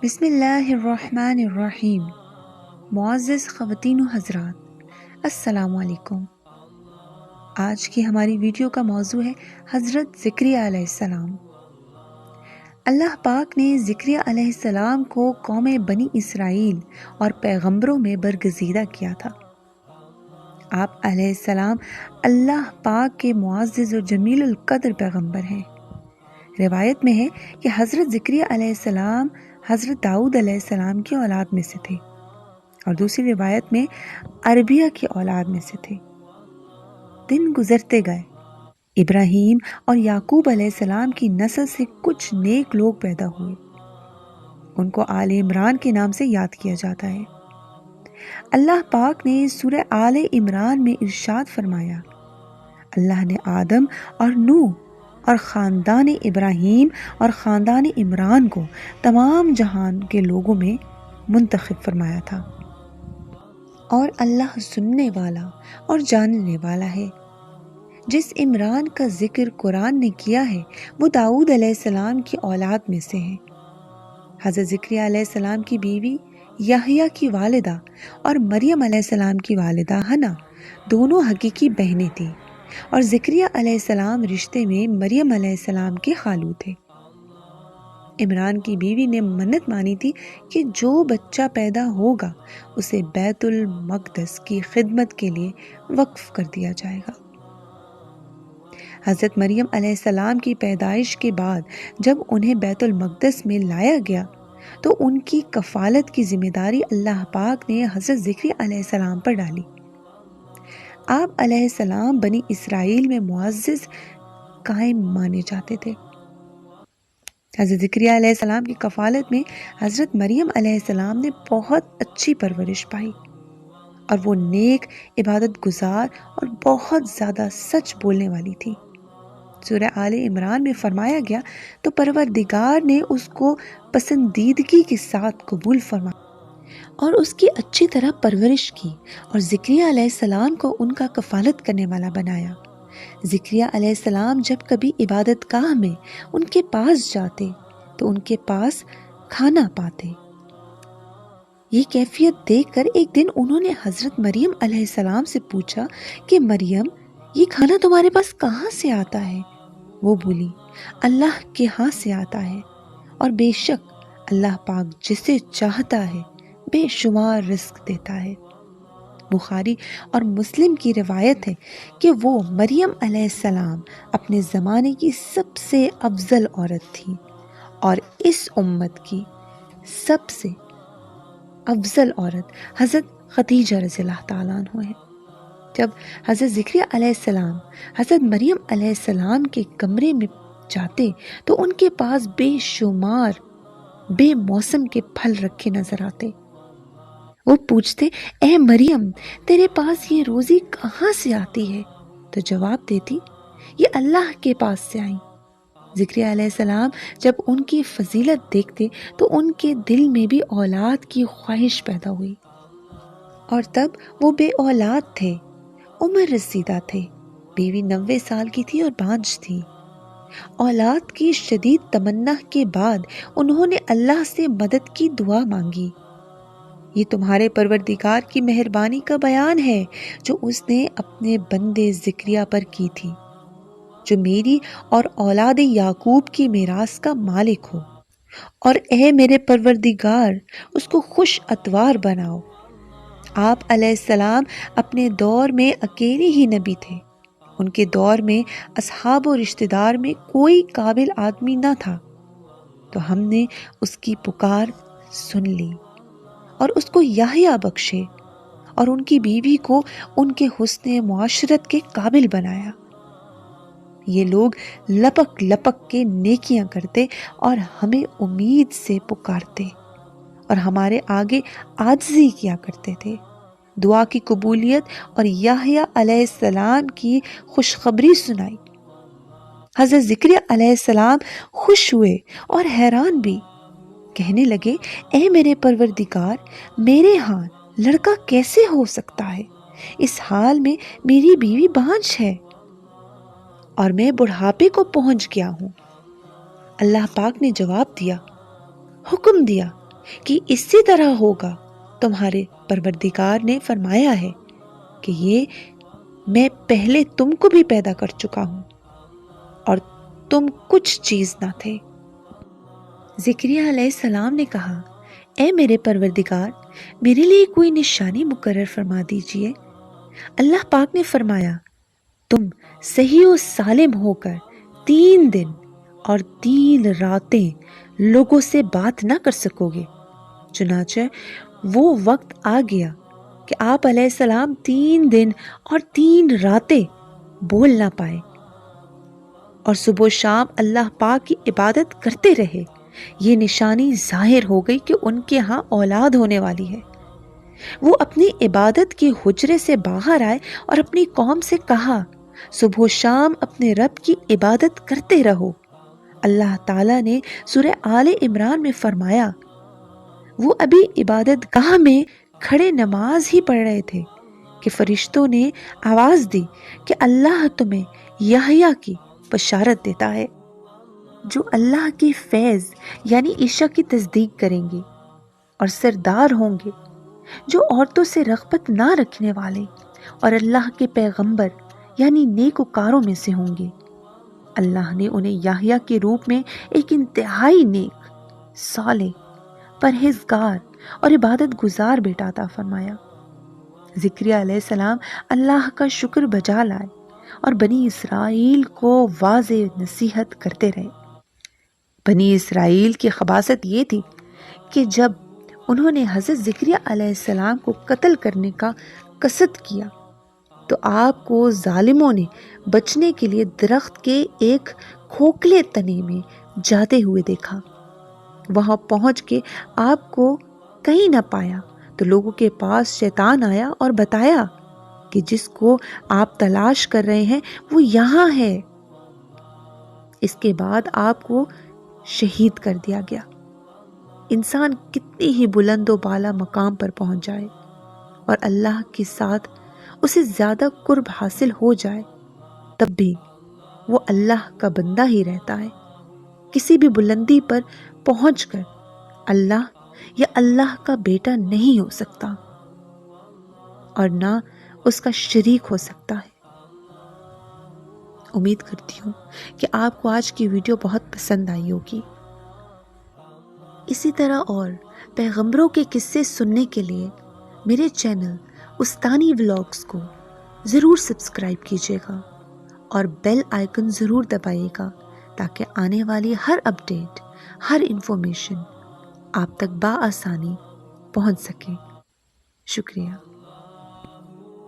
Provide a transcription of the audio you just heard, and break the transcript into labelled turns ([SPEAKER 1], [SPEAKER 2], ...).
[SPEAKER 1] بسم اللہ الرحمن الرحیم۔ معزز خواتین و حضرات، السلام علیکم۔ آج کی ہماری ویڈیو کا موضوع ہے حضرت زکریا علیہ السلام۔ اللہ پاک نے زکریا علیہ السلام کو قوم بنی اسرائیل اور پیغمبروں میں برگزیدہ کیا تھا۔ آپ علیہ السلام اللہ پاک کے معزز و جمیل القدر پیغمبر ہیں۔ روایت میں ہے کہ حضرت زکریا علیہ السلام حضرت داؤد علیہ السلام کی اولاد میں سے تھے، اور دوسری روایت میں عربیہ کی اولاد میں سے تھے۔ دن گزرتے گئے، ابراہیم اور یعقوب علیہ السلام کی نسل سے کچھ نیک لوگ پیدا ہوئے۔ ان کو آل عمران کے نام سے یاد کیا جاتا ہے۔ اللہ پاک نے سورہ آل عمران میں ارشاد فرمایا، اللہ نے آدم اور نوح اور خاندان ابراہیم اور خاندان عمران کو تمام جہان کے لوگوں میں منتخب فرمایا تھا، اور اللہ سننے والا اور جاننے والا ہے۔ جس عمران کا ذکر قرآن نے کیا ہے وہ داؤد علیہ السلام کی اولاد میں سے ہے۔ حضرت زکریا علیہ السلام کی بیوی یحییٰ کی والدہ اور مریم علیہ السلام کی والدہ حنا دونوں حقیقی بہنیں تھیں، اور زکریا علیہ السلام رشتے میں مریم علیہ السلام کے خالو تھے۔ عمران کی بیوی نے منت مانی تھی کہ جو بچہ پیدا ہوگا اسے بیت المقدس کی خدمت کے لیے وقف کر دیا جائے گا۔ حضرت مریم علیہ السلام کی پیدائش کے بعد جب انہیں بیت المقدس میں لایا گیا تو ان کی کفالت کی ذمہ داری اللہ پاک نے حضرت زکریا علیہ السلام پر ڈالی۔ آپ علیہ السلام بنی اسرائیل میں معزز قائم مانے جاتے تھے۔ حضرت زکریا علیہ السلام کی کفالت میں حضرت مریم علیہ السلام نے بہت اچھی پرورش پائی، اور وہ نیک، عبادت گزار اور بہت زیادہ سچ بولنے والی تھی۔ سورہ آل عمران میں فرمایا گیا تو پروردگار نے اس کو پسندیدگی کے ساتھ قبول فرمایا اور اس کی اچھی طرح پرورش کی، اور زکریا علیہ السلام کو ان کا کفالت کرنے والا بنایا۔ زکریا علیہ السلام جب کبھی عبادت گاہ میں ان کے پاس جاتے تو ان کے پاس کھانا پاتے۔ یہ کیفیت دیکھ کر ایک دن انہوں نے حضرت مریم علیہ السلام سے پوچھا کہ مریم، یہ کھانا تمہارے پاس کہاں سے آتا ہے؟ وہ بولی، اللہ کے ہاں سے آتا ہے، اور بے شک اللہ پاک جسے چاہتا ہے بے شمار رزق دیتا ہے۔ بخاری اور مسلم کی روایت ہے کہ وہ مریم علیہ السلام اپنے زمانے کی سب سے افضل عورت تھی، اور اس امت کی سب سے افضل عورت حضرت خدیجہ رضی اللہ تعالیٰ عنہ ہے۔ جب حضرت زکریا علیہ السلام حضرت مریم علیہ السلام کے کمرے میں جاتے تو ان کے پاس بے شمار بے موسم کے پھل رکھے نظر آتے۔ وہ پوچھتے، اے مریم، تیرے پاس یہ روزی کہاں سے آتی ہے؟ تو جواب دیتی، یہ اللہ کے پاس سے آئی۔ زکریا علیہ السلام جب ان کی فضیلت دیکھتے تو ان کے دل میں بھی اولاد کی خواہش پیدا ہوئی، اور تب وہ بے اولاد تھے، عمر رسیدہ تھے، بیوی 90 سال کی تھی اور بانجھ تھی۔ اولاد کی شدید تمنا کے بعد انہوں نے اللہ سے مدد کی دعا مانگی۔ یہ تمہارے پروردگار کی مہربانی کا بیان ہے جو اس نے اپنے بندے زکریا پر کی تھی، جو میری اور اولاد یعقوب کی میراث کا مالک ہو، اور اے میرے پروردگار اس کو خوش اتوار بناؤ۔ آپ علیہ السلام اپنے دور میں اکیلے ہی نبی تھے۔ ان کے دور میں اصحاب و رشتہ دار میں کوئی قابل آدمی نہ تھا، تو ہم نے اس کی پکار سن لی اور اس کو یحییٰ بخشے، اور ان کی بیوی کو ان کے حسن معاشرت کے قابل بنایا۔ یہ لوگ لپک لپک کے نیکیاں کرتے اور ہمیں امید سے پکارتے، اور ہمارے آگے عاجزی کیا کرتے تھے۔ دعا کی قبولیت اور یحییٰ علیہ السلام کی خوشخبری سنائی۔ حضرت زکریا علیہ السلام خوش ہوئے اور حیران بھی، کہنے لگے، اے میرے پروردگار، میرے ہاں لڑکا کیسے ہو سکتا ہے؟ اس حال میں میری بیوی بانجھ ہے اور میں بڑھاپے کو پہنچ گیا ہوں۔ اللہ پاک نے جواب دیا، حکم دیا کہ اسی طرح ہوگا۔ تمہارے پروردگار نے فرمایا ہے کہ یہ میں پہلے تم کو بھی پیدا کر چکا ہوں اور تم کچھ چیز نہ تھے۔ زکریا علیہ السلام نے کہا، اے میرے پروردگار، میرے لیے کوئی نشانی مقرر فرما دیجئے۔ اللہ پاک نے فرمایا، تم صحیح و سالم ہو کر 3 دن اور 3 راتیں لوگوں سے بات نہ کر سکو گے۔ چنانچہ وہ وقت آ گیا کہ آپ علیہ السلام 3 دن اور 3 راتیں بول نہ پائے اور صبح و شام اللہ پاک کی عبادت کرتے رہے۔ یہ نشانی ظاہر ہو گئی کہ ان کے ہاں اولاد ہونے والی ہے۔ وہ اپنی عبادت کے حجرے سے باہر آئے اور اپنی قوم سے کہا، صبح و شام اپنے رب کی عبادت کرتے رہو۔ اللہ تعالیٰ نے سورہ آل عمران میں فرمایا، وہ ابھی عبادت گاہ میں کھڑے نماز ہی پڑھ رہے تھے کہ فرشتوں نے آواز دی کہ اللہ تمہیں یحییٰ کی بشارت دیتا ہے، جو اللہ کی فیض یعنی عشاء کی تصدیق کریں گے اور سردار ہوں گے، جو عورتوں سے رغبت نہ رکھنے والے اور اللہ کے پیغمبر یعنی نیکوکاروں میں سے ہوں گے۔ اللہ نے انہیں یحییٰ کے روپ میں ایک انتہائی نیک، صالح، پرہیزگار اور عبادت گزار بیٹا عطا فرمایا۔ زکریا علیہ السلام اللہ کا شکر بجا لائے اور بنی اسرائیل کو واضح نصیحت کرتے رہے۔ بنی اسرائیل کی خباثت یہ تھی کہ جب انہوں نے حضرت زکریا علیہ السلام کو قتل کرنے کا قصد کیا تو آپ کو ظالموں نے بچنے کے لیے درخت کے ایک کھوکھلے تنے میں جاتے ہوئے دیکھا۔ وہاں پہنچ کے آپ کو کہیں نہ پایا تو لوگوں کے پاس شیطان آیا اور بتایا کہ جس کو آپ تلاش کر رہے ہیں وہ یہاں ہے۔ اس کے بعد آپ کو شہید کر دیا گیا۔ انسان کتنی ہی بلند و بالا مقام پر پہنچ جائے اور اللہ کے ساتھ اسے زیادہ قرب حاصل ہو جائے، تب بھی وہ اللہ کا بندہ ہی رہتا ہے۔ کسی بھی بلندی پر پہنچ کر اللہ یا اللہ کا بیٹا نہیں ہو سکتا اور نہ اس کا شریک ہو سکتا ہے۔ امید کرتی ہوں کہ آپ کو آج کی ویڈیو بہت پسند آئی ہوگی۔ اسی طرح اور پیغمبروں کے قصے سننے کے لیے میرے چینل استانی ولاگز کو ضرور سبسکرائب کیجیے گا اور بیل آئیکن ضرور دبائیے گا تاکہ آنے والی ہر اپڈیٹ، ہر انفارمیشن آپ تک بآسانی پہنچ سکے۔ شکریہ۔